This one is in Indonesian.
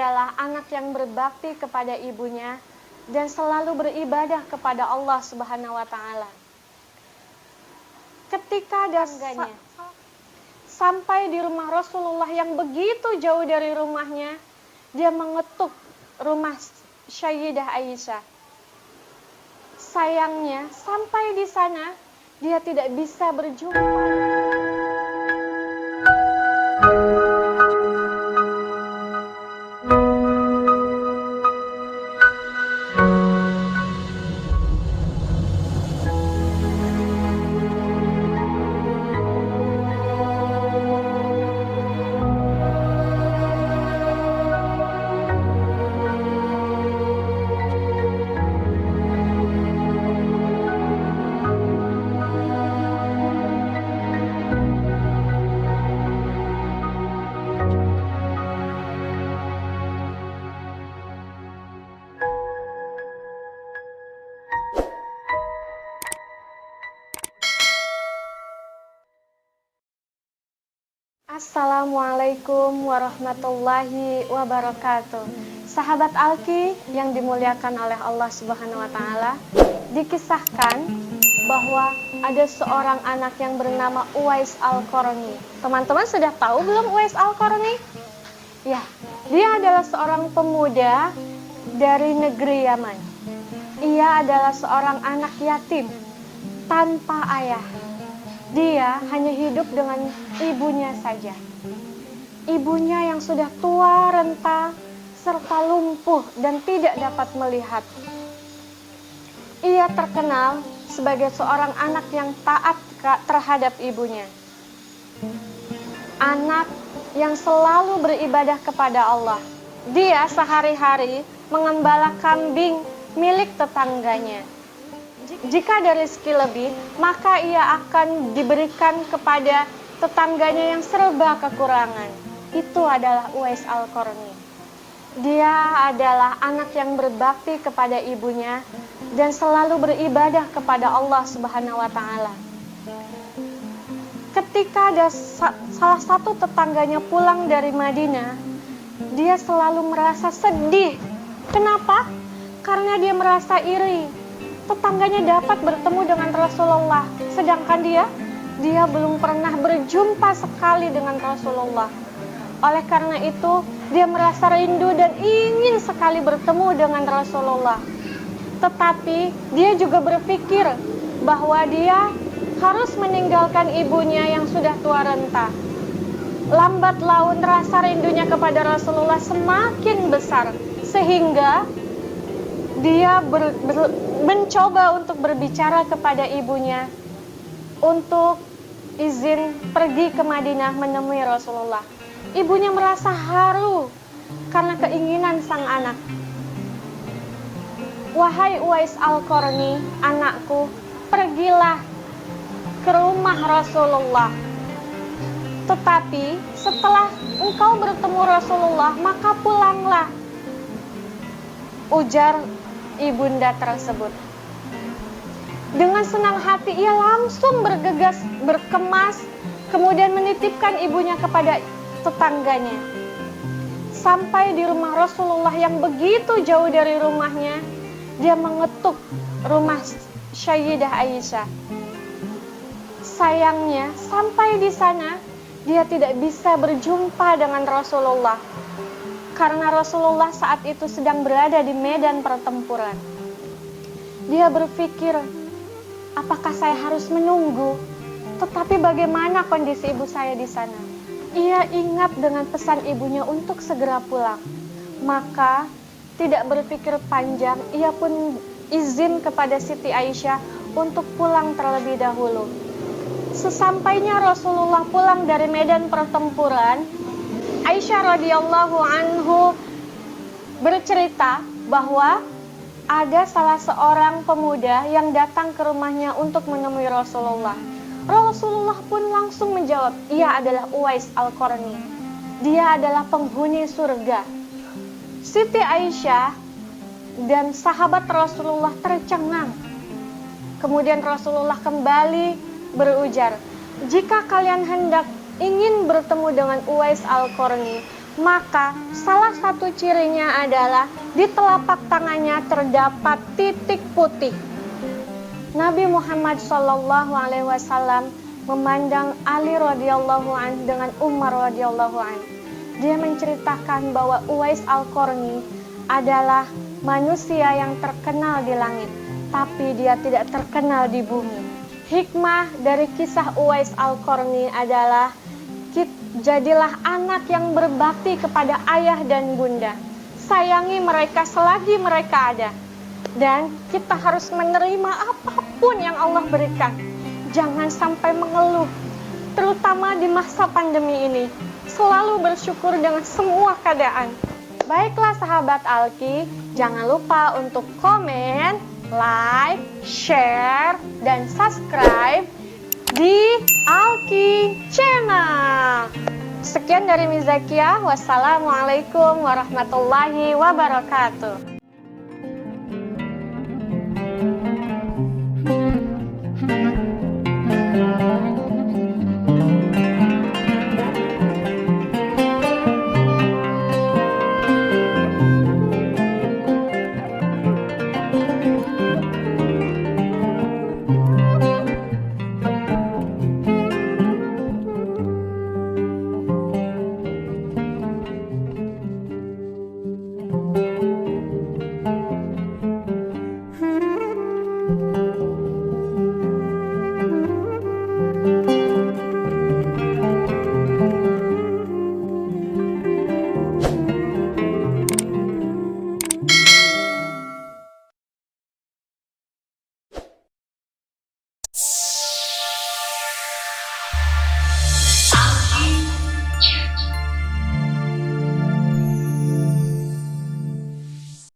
adalah anak yang berbakti kepada ibunya dan selalu beribadah kepada Allah Subhanahu wa taala. Ketika dia sampai di rumah Rasulullah yang begitu jauh dari rumahnya, dia mengetuk rumah Sayyidah Aisyah. Sayangnya, sampai di sana dia tidak bisa berjumpa. Assalamualaikum warahmatullahi wabarakatuh. Sahabat Alki yang dimuliakan oleh Allah Subhanahu wa taala, dikisahkan bahwa ada seorang anak yang bernama Uwais Al-Qarni. Teman-teman sudah tahu belum Uwais Al-Qarni? Ya, dia adalah seorang pemuda dari negeri Yaman. Ia adalah seorang anak yatim tanpa ayah. Dia hanya hidup dengan ibunya saja. Ibunya yang sudah tua, renta, serta lumpuh dan tidak dapat melihat. Ia terkenal sebagai seorang anak yang taat terhadap ibunya. Anak yang selalu beribadah kepada Allah. Dia sehari-hari mengembala kambing milik tetangganya. Jika ada rezeki lebih, maka ia akan diberikan kepada tetangganya yang serba kekurangan. Itu adalah Uwais Al-Qarni. Dia adalah anak yang berbakti kepada ibunya dan selalu beribadah kepada Allah Subhanahu wa taala. Ketika ada salah satu tetangganya pulang dari Madinah, dia selalu merasa sedih. Kenapa? Karena dia merasa iri. Tetangganya dapat bertemu dengan Rasulullah, sedangkan dia belum pernah berjumpa sekali dengan Rasulullah. Oleh karena itu, dia merasa rindu dan ingin sekali bertemu dengan Rasulullah. Tetapi dia juga berpikir bahwa dia harus meninggalkan ibunya yang sudah tua renta. Lambat laun rasa rindunya kepada Rasulullah semakin besar, sehingga dia mencoba untuk berbicara kepada ibunya untuk izin pergi ke Madinah menemui Rasulullah. Ibunya merasa haru karena keinginan sang anak. Wahai Uwais Al-Qarni, anakku, pergilah ke rumah Rasulullah. Tetapi setelah engkau bertemu Rasulullah, maka pulanglah, ujar ibunda tersebut. Dengan senang hati ia langsung bergegas, berkemas, kemudian menitipkan ibunya kepada tetangganya. Sampai di rumah Rasulullah yang begitu jauh dari rumahnya, dia mengetuk rumah Sayyidah Aisyah. Sayangnya, sampai di sana dia tidak bisa berjumpa dengan Rasulullah, karena Rasulullah saat itu sedang berada di medan pertempuran. Dia berpikir, apakah saya harus menunggu? Tetapi bagaimana kondisi ibu saya di sana? Ia ingat dengan pesan ibunya untuk segera pulang. Maka tidak berpikir panjang, ia pun izin kepada Siti Aisyah untuk pulang terlebih dahulu. Sesampainya Rasulullah pulang dari medan pertempuran, Aisyah radhiyallahu anhu bercerita bahwa ada salah seorang pemuda yang datang ke rumahnya untuk menemui Rasulullah. Rasulullah pun langsung menjawab, ia adalah Uwais Al-Qarni. Dia adalah penghuni surga. Siti Aisyah dan sahabat Rasulullah tercengang. Kemudian Rasulullah kembali berujar, jika kalian hendak ingin bertemu dengan Uwais Al-Qarni, Maka salah satu cirinya adalah di telapak tangannya terdapat titik putih. Nabi Muhammad SAW memandang Ali radhiyallahu an dengan Umar radhiyallahu an. Dia menceritakan bahwa Uwais Al-Qarni adalah manusia yang terkenal di langit, tapi dia tidak terkenal di bumi. Hikmah dari kisah Uwais Al-Qarni adalah jadilah anak yang berbakti kepada ayah dan bunda. Sayangi mereka selagi mereka ada. Dan kita harus menerima apapun yang Allah berikan. Jangan sampai mengeluh, terutama di masa pandemi ini. Selalu bersyukur dengan semua keadaan. Baiklah sahabat Alki, jangan lupa untuk komen, like, share, dan subscribe di Alki Channel. Sekian dari Mizakia. Wassalamualaikum warahmatullahi wabarakatuh.